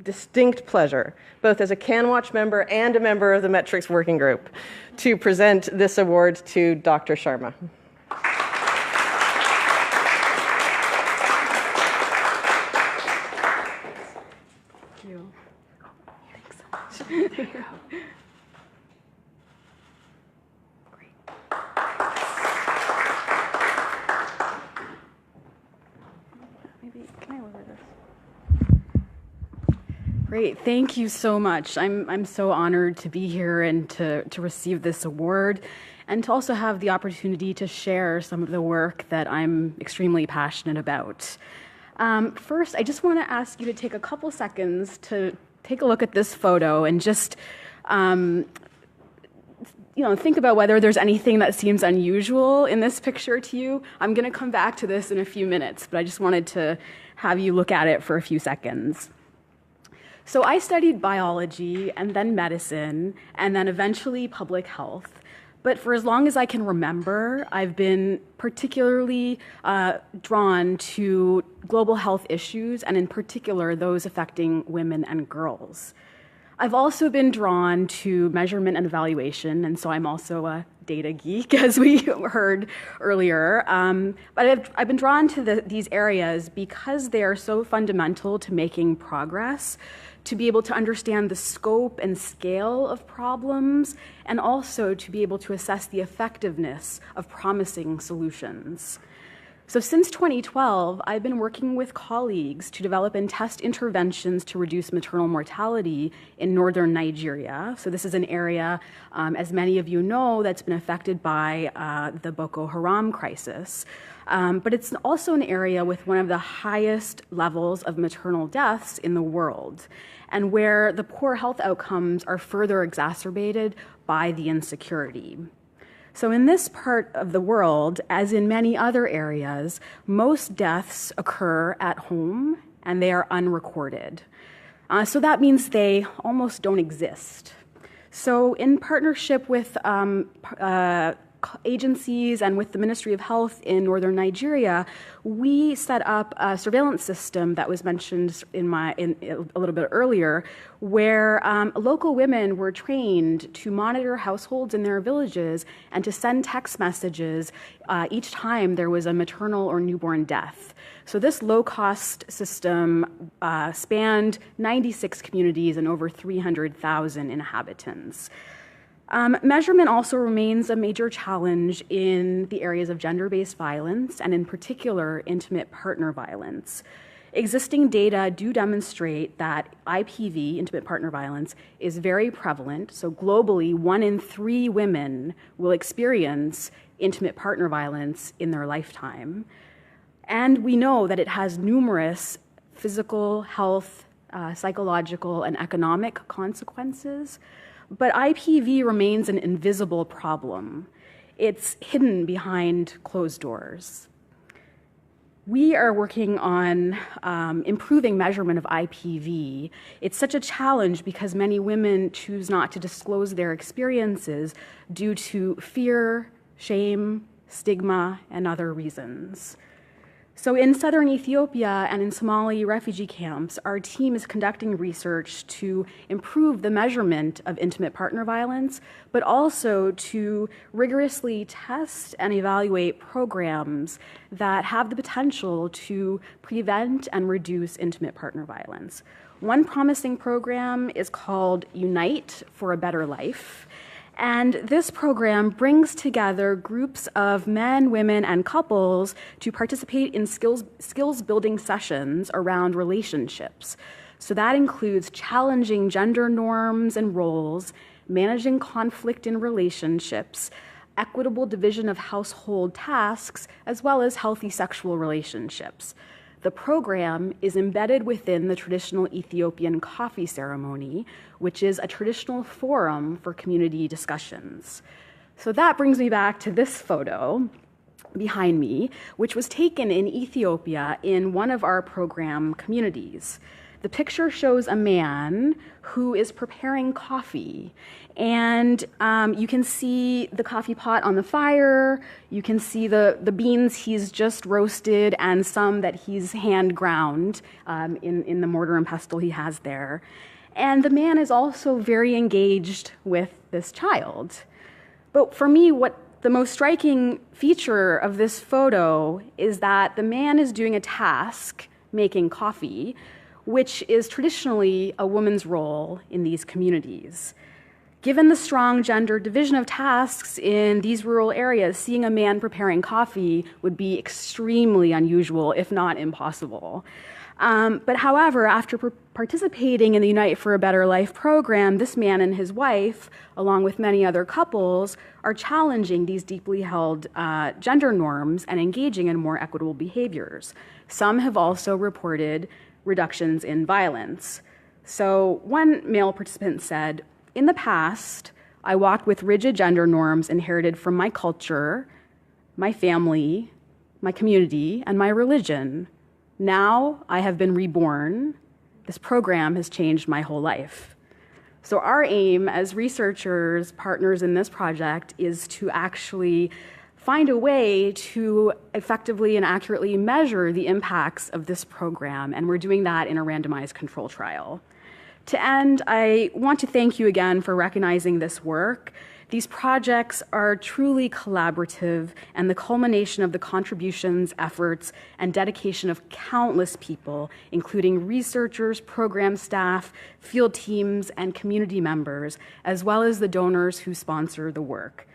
distinct pleasure, both as a CanWaCH member and a member of the Metrics Working Group, to present this award to Dr. Sharma. Thank you. Thanks so much. There you go. Great, thank you so much. I'm so honored to be here and to receive this award and to also have the opportunity to share some of the work that I'm extremely passionate about. First, I just want to ask you to take a couple seconds to take a look at this photo and just think about whether there's anything that seems unusual in this picture to you. I'm going to come back to this in a few minutes, but I just wanted to have you look at it for a few seconds. So I studied biology and then medicine and then eventually public health. But for as long as I can remember, I've been particularly drawn to global health issues and in particular those affecting women and girls. I've also been drawn to measurement and evaluation, and so I'm also a data geek, as we heard earlier. But I've been drawn to these areas because they are so fundamental to making progress, to be able to understand the scope and scale of problems, and also to be able to assess the effectiveness of promising solutions. So since 2012, I've been working with colleagues to develop and test interventions to reduce maternal mortality in northern Nigeria. So this is an area, as many of you know, that's been affected by the Boko Haram crisis. But it's also an area with one of the highest levels of maternal deaths in the world, and where the poor health outcomes are further exacerbated by the insecurity. So in this part of the world, as in many other areas, most deaths occur at home and they are unrecorded. So that means they almost don't exist. So in partnership with agencies and with the Ministry of Health in northern Nigeria, we set up a surveillance system that was mentioned in a little bit earlier, where local women were trained to monitor households in their villages and to send text messages each time there was a maternal or newborn death. So this low-cost system spanned 96 communities and over 300,000 inhabitants. Measurement also remains a major challenge in the areas of gender-based violence and in particular intimate partner violence. Existing data do demonstrate that IPV, intimate partner violence, is very prevalent. So globally, 1 in 3 women will experience intimate partner violence in their lifetime. And we know that it has numerous physical, health, psychological, and economic consequences. But IPV remains an invisible problem. It's hidden behind closed doors. We are working on improving measurement of IPV. It's such a challenge because many women choose not to disclose their experiences due to fear, shame, stigma, and other reasons. So in southern Ethiopia and in Somali refugee camps, our team is conducting research to improve the measurement of intimate partner violence, but also to rigorously test and evaluate programs that have the potential to prevent and reduce intimate partner violence. One promising program is called Unite for a Better Life. And this program brings together groups of men, women, and couples to participate in skills building sessions around relationships. So that includes challenging gender norms and roles, managing conflict in relationships, equitable division of household tasks, as well as healthy sexual relationships. The program is embedded within the traditional Ethiopian coffee ceremony, which is a traditional forum for community discussions. So that brings me back to this photo behind me, which was taken in Ethiopia in one of our program communities. The picture shows a man who is preparing coffee. And you can see the coffee pot on the fire. You can see the beans he's just roasted and some that he's hand ground in the mortar and pestle he has there. And the man is also very engaged with this child. But for me, what the most striking feature of this photo is that the man is doing a task, making coffee, which is traditionally a woman's role in these communities. Given the strong gender division of tasks in these rural areas, seeing a man preparing coffee would be extremely unusual, if not impossible. But however, after participating in the Unite for a Better Life program, this man and his wife, along with many other couples, are challenging these deeply held gender norms and engaging in more equitable behaviors. Some have also reported reductions in violence. So one male participant said, "In the past, I walked with rigid gender norms inherited from my culture, my family, my community, and my religion. Now I have been reborn. This program has changed my whole life." So our aim as researchers, partners in this project, is to actually find a way to effectively and accurately measure the impacts of this program, and we're doing that in a randomized control trial. To end, I want to thank you again for recognizing this work. These projects are truly collaborative and the culmination of the contributions, efforts, and dedication of countless people, including researchers, program staff, field teams, and community members, as well as the donors who sponsor the work.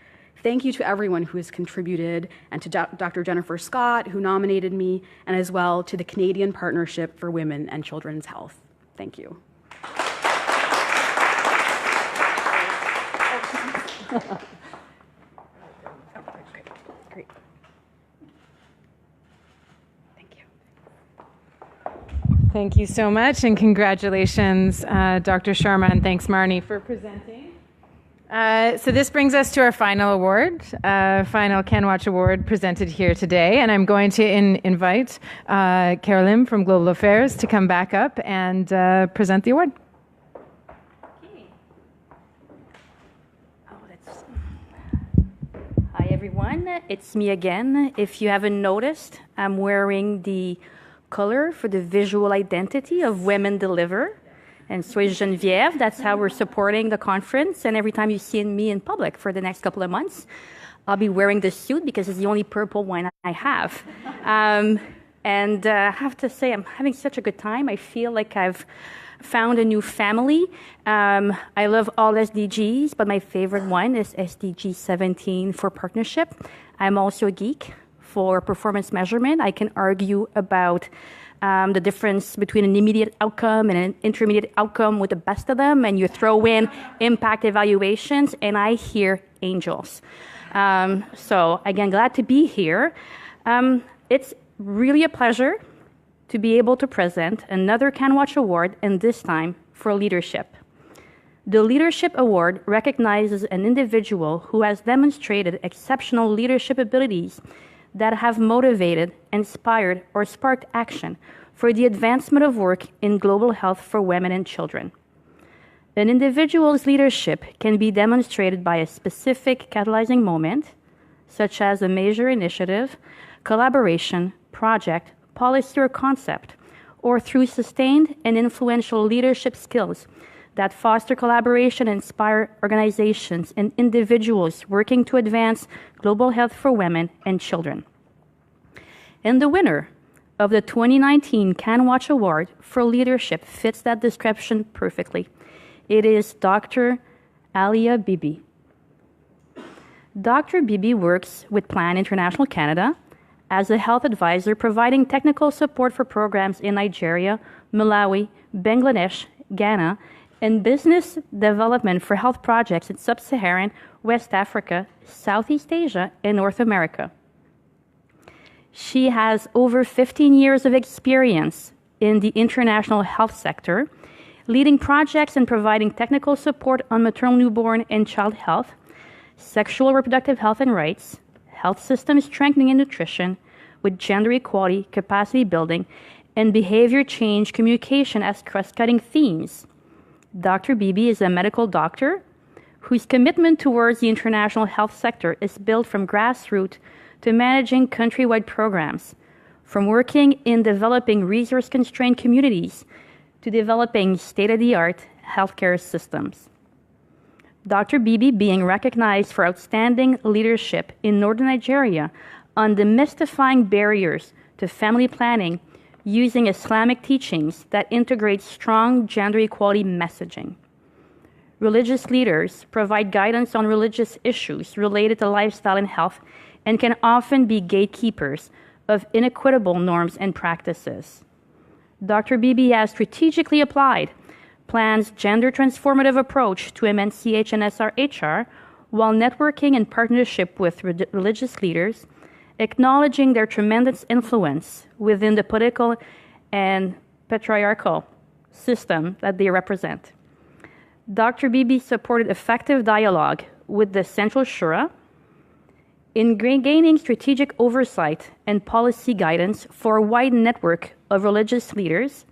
Thank you to everyone who has contributed, and to Dr. Jennifer Scott, who nominated me, and as well to the Canadian Partnership for Women and Children's Health. Thank you. Great. Thank you. Thank you so much, and congratulations, Dr. Sharma, and thanks, Marnie, for presenting. So this brings us to our final award, final CanWaCH Award presented here today, and I'm going to invite Carolyn from Global Affairs to come back up and present the award. Hi everyone, it's me again. If you haven't noticed, I'm wearing the color for the visual identity of Women Deliver. And Sois Geneviève, that's how we're supporting the conference. And every time you see me in public for the next couple of months, I'll be wearing this suit because it's the only purple one I have. I have to say, I'm having such a good time. I feel like I've found a new family. I love all SDGs, but my favorite one is SDG 17 for partnership. I'm also a geek for performance measurement. I can argue about the difference between an immediate outcome and an intermediate outcome with the best of them, and you throw in impact evaluations, and I hear angels. So again, glad to be here. It's really a pleasure to be able to present another CanWaCH Award, and this time for leadership. The Leadership Award recognizes an individual who has demonstrated exceptional leadership abilities that have motivated, inspired, or sparked action for the advancement of work in global health for women and children. An individual's leadership can be demonstrated by a specific catalyzing moment, such as a major initiative, collaboration, project, policy, or concept, or through sustained and influential leadership skills that foster collaboration and inspire organizations and individuals working to advance global health for women and children. And the winner of the 2019 CanWaCH Award for Leadership fits that description perfectly. It is Dr. Alia Bibi. Dr. Bibi works with Plan International Canada as a health advisor, providing technical support for programs in Nigeria, Malawi, Bangladesh, Ghana, and business development for health projects in Sub-Saharan, West Africa, Southeast Asia, and North America. She has over 15 years of experience in the international health sector, leading projects and providing technical support on maternal, newborn, and child health, sexual reproductive health and rights, health system strengthening and nutrition, with gender equality, capacity building, and behavior change communication as cross-cutting themes. Dr. Beebe is a medical doctor whose commitment towards the international health sector is built from grassroots to managing countrywide programs, from working in developing resource-constrained communities to developing state-of-the-art healthcare systems. Dr. Beebe being recognized for outstanding leadership in northern Nigeria on demystifying barriers to family planning using Islamic teachings that integrate strong gender equality messaging. Religious leaders provide guidance on religious issues related to lifestyle and health and can often be gatekeepers of inequitable norms and practices. Dr. Beebe has strategically applied plan's gender transformative approach to MNCH and SRHR while networking in partnership with religious leaders, acknowledging their tremendous influence within the political and patriarchal system that they represent. Dr. Beebe supported effective dialogue with the Central Shura in gaining strategic oversight and policy guidance for a wide network of religious leaders,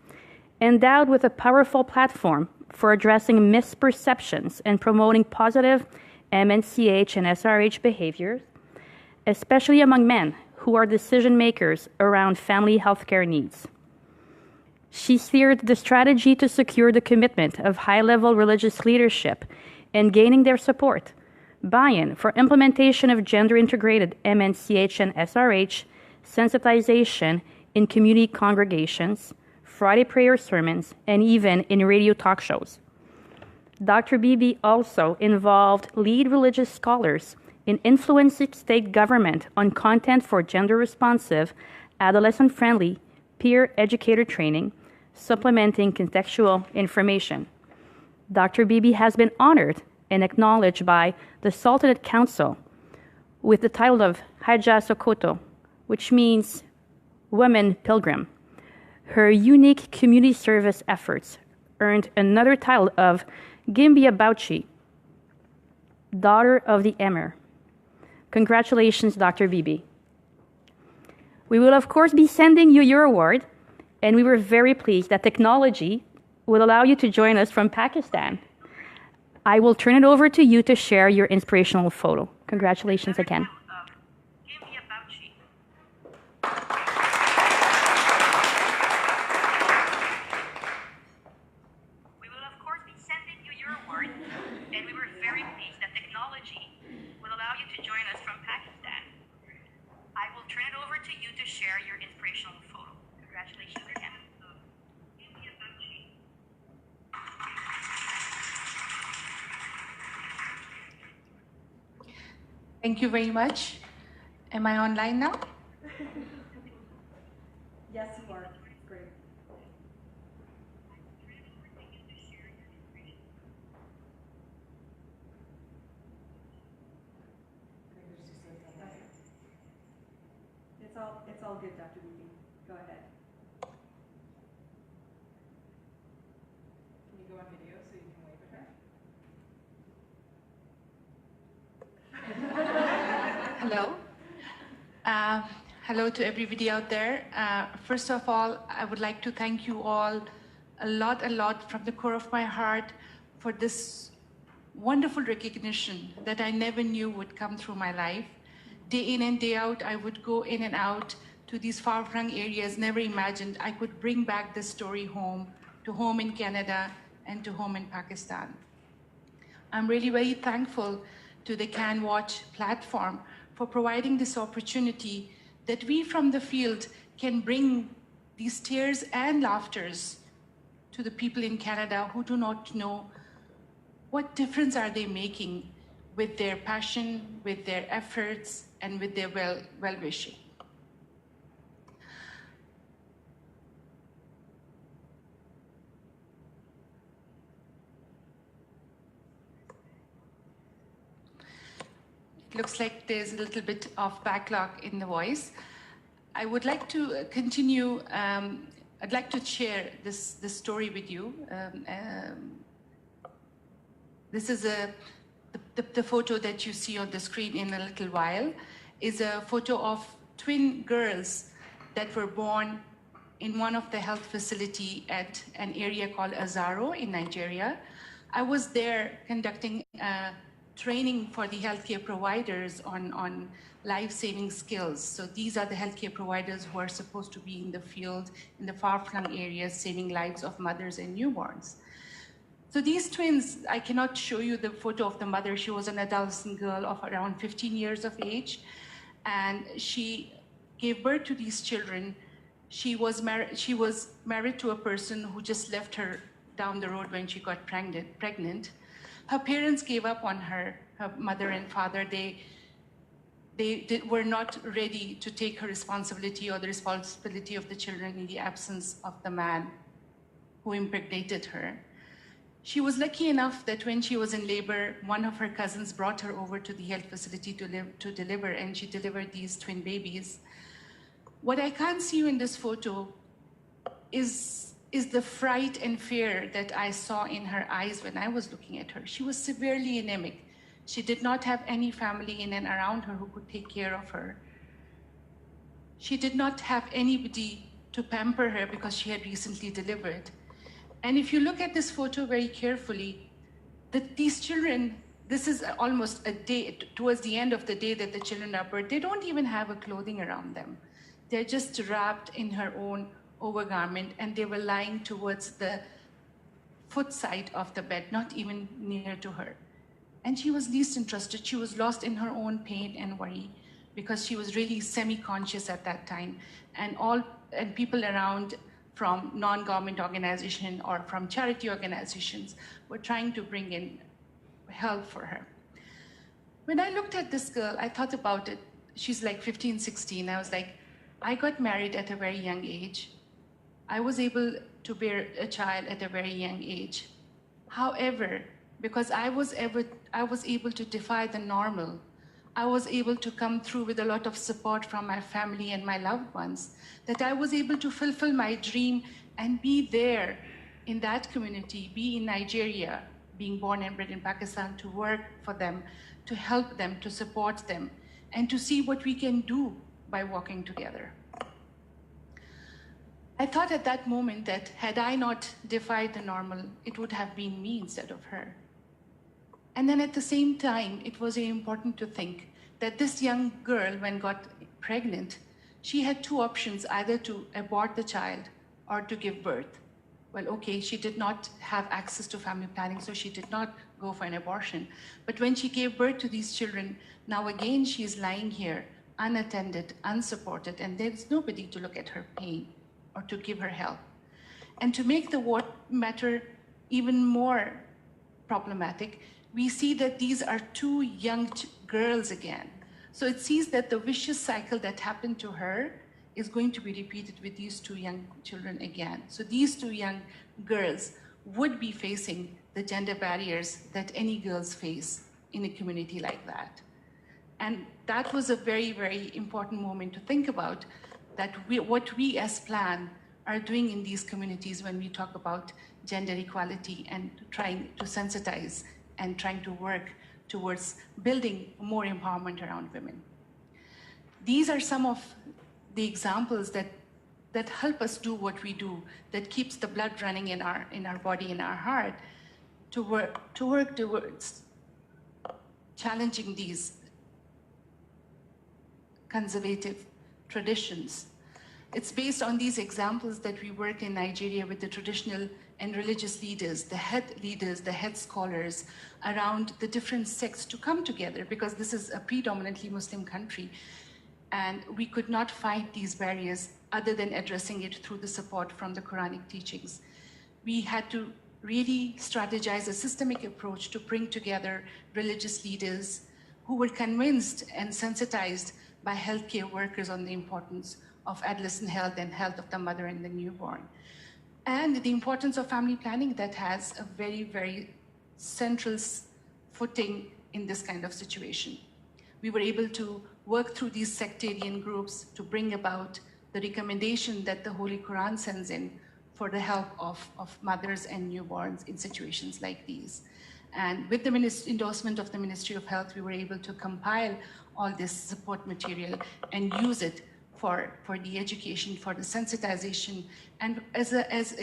endowed with a powerful platform for addressing misperceptions and promoting positive MNCH and SRH behaviors, especially among men who are decision makers around family healthcare needs. She steered the strategy to secure the commitment of high-level religious leadership and gaining their support, buy-in for implementation of gender-integrated MNCH and SRH sensitization in community congregations, Friday prayer sermons, and even in radio talk shows. Dr. Beebe also involved lead religious scholars in influencing state government on content for gender-responsive, adolescent-friendly, peer educator training, supplementing contextual information. Dr. Beebe has been honored and acknowledged by the Sultanate Council with the title of Hajja Sokoto, which means Woman Pilgrim. Her unique community service efforts earned another title of Gimbia Bauchi, Daughter of the Emir. Congratulations, Dr. Beebe. We will, of course, be sending you your award, and we were very pleased that technology will allow you to join us from Pakistan. I will turn it over to you to share your inspirational photo. Congratulations again. We will, of course, be sending you your award, and we were very pleased that technology will allow you to join us from Pakistan. I will turn it over to you to share your inspirational photo. Congratulations again. Thank you very much. Am I online now? Yes, you are. Great. It's all good, Dr. Beebe. Go ahead. Can you go on video so you can wave at her? Hello. Hello to everybody out there. First of all, I would like to thank you all a lot from the core of my heart for this wonderful recognition that I never knew would come through my life. Day in and day out, I would go in and out to these far-flung areas, never imagined I could bring back this story home, to home in Canada and to home in Pakistan. I'm really very thankful to the CanWaCH platform for providing this opportunity that we from the field can bring these tears and laughters to the people in Canada who do not know what difference are they making with their passion, with their efforts, and with their well-wishing. It looks like there's a little bit of backlog in the voice. I would like to continue. I'd like to share this story with you. This is the photo that you see on the screen in a little while is a photo of twin girls that were born in one of the health facility at an area called Azaro in Nigeria. I was there conducting training for the healthcare providers on life-saving skills. So these are the healthcare providers who are supposed to be in the field, in the far-flung areas, saving lives of mothers and newborns. So these twins, I cannot show you the photo of the mother. She was an adolescent girl of around 15 years of age, and she gave birth to these children. She was married to a person who just left her down the road when she got pregnant. Her parents gave up on her, her mother and father. They were not ready to take her responsibility or the responsibility of the children in the absence of the man who impregnated her. She was lucky enough that when she was in labor, one of her cousins brought her over to the health facility to deliver, and she delivered these twin babies. What I can't see in this photo is the fright and fear that I saw in her eyes when I was looking at her. She was severely anemic. She did not have any family in and around her who could take care of her. She did not have anybody to pamper her because she had recently delivered. And if you look at this photo very carefully, these children, this is almost a day, towards the end of the day that the children are birthed, they don't even have a clothing around them. They're just wrapped in her own overgarment, and they were lying towards the foot side of the bed, not even near to her. And she was least interested. She was lost in her own pain and worry because she was really semi-conscious at that time. And people around from non-government organizations or from charity organizations were trying to bring in help for her. When I looked at this girl, I thought about it. She's like 15, 16. I was like, I got married at a very young age. I was able to bear a child at a very young age. However, because I was able to defy the normal, I was able to come through with a lot of support from my family and my loved ones, that I was able to fulfill my dream and be there in that community, be in Nigeria, being born and bred in Pakistan, to work for them, to help them, to support them, and to see what we can do by working together. I thought at that moment that had I not defied the normal, it would have been me instead of her. And then at the same time, it was very important to think that this young girl, when got pregnant, she had two options, either to abort the child or to give birth. Well, okay, she did not have access to family planning, so she did not go for an abortion. But when she gave birth to these children, now again she is lying here, unattended, unsupported, and there's nobody to look at her pain or to give her help. And to make the matter even more problematic, we see that these are two young girls again. So it sees that the vicious cycle that happened to her is going to be repeated with these two young children again. So these two young girls would be facing the gender barriers that any girls face in a community like that. And that was a very, very important moment to think about, that what we as PLAN are doing in these communities when we talk about gender equality and trying to sensitize and trying to work towards building more empowerment around women. These are some of the examples that help us do what we do, that keeps the blood running in our body, in our heart, to work towards challenging these conservative traditions. It's based on these examples that we work in Nigeria with the traditional and religious leaders, the head scholars around the different sects to come together, because this is a predominantly Muslim country. And we could not fight these barriers other than addressing it through the support from the Quranic teachings. We had to really strategize a systemic approach to bring together religious leaders who were convinced and sensitized by healthcare workers on the importance of adolescent health and health of the mother and the newborn. And the importance of family planning that has a very, very central footing in this kind of situation. We were able to work through these sectarian groups to bring about the recommendation that the Holy Quran sends in for the help of mothers and newborns in situations like these. And with the endorsement of the Ministry of Health, we were able to compile all this support material and use it for the education, for the sensitization, and as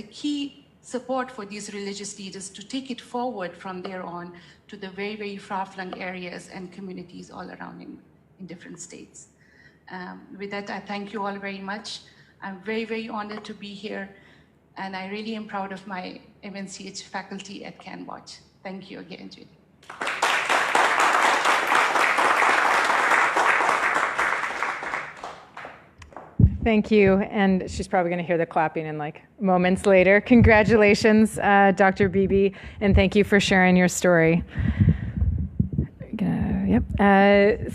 a key support for these religious leaders to take it forward from there on to the very, very far-flung areas and communities all around in different states. With that, I thank you all very much. I'm very, very honored to be here, and I really am proud of my MNCH faculty at CanWaCH. Thank you again, Judy. Thank you. And she's probably going to hear the clapping in like moments later. Congratulations, Dr. Bibi, and thank you for sharing your story.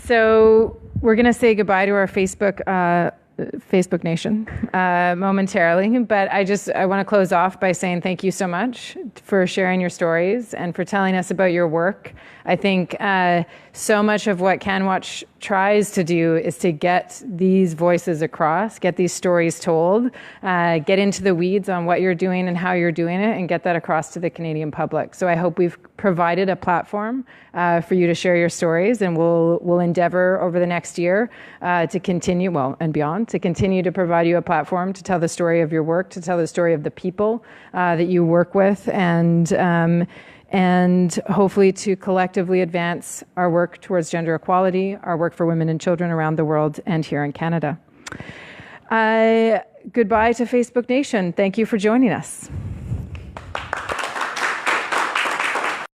So we're going to say goodbye to our Facebook Nation momentarily, but I want to close off by saying thank you so much for sharing your stories and for telling us about your work. I think so much of what CanWaCH tries to do is to get these voices across, get these stories told, get into the weeds on what you're doing and how you're doing it, and get that across to the Canadian public. So I hope we've provided a platform for you to share your stories, and we'll endeavor over the next year to continue, well, and beyond, to continue to provide you a platform to tell the story of your work, to tell the story of the people that you work with, and hopefully to collectively advance our work towards gender equality, our work for women and children around the world and here in Canada. Goodbye to Facebook Nation. Thank you for joining us.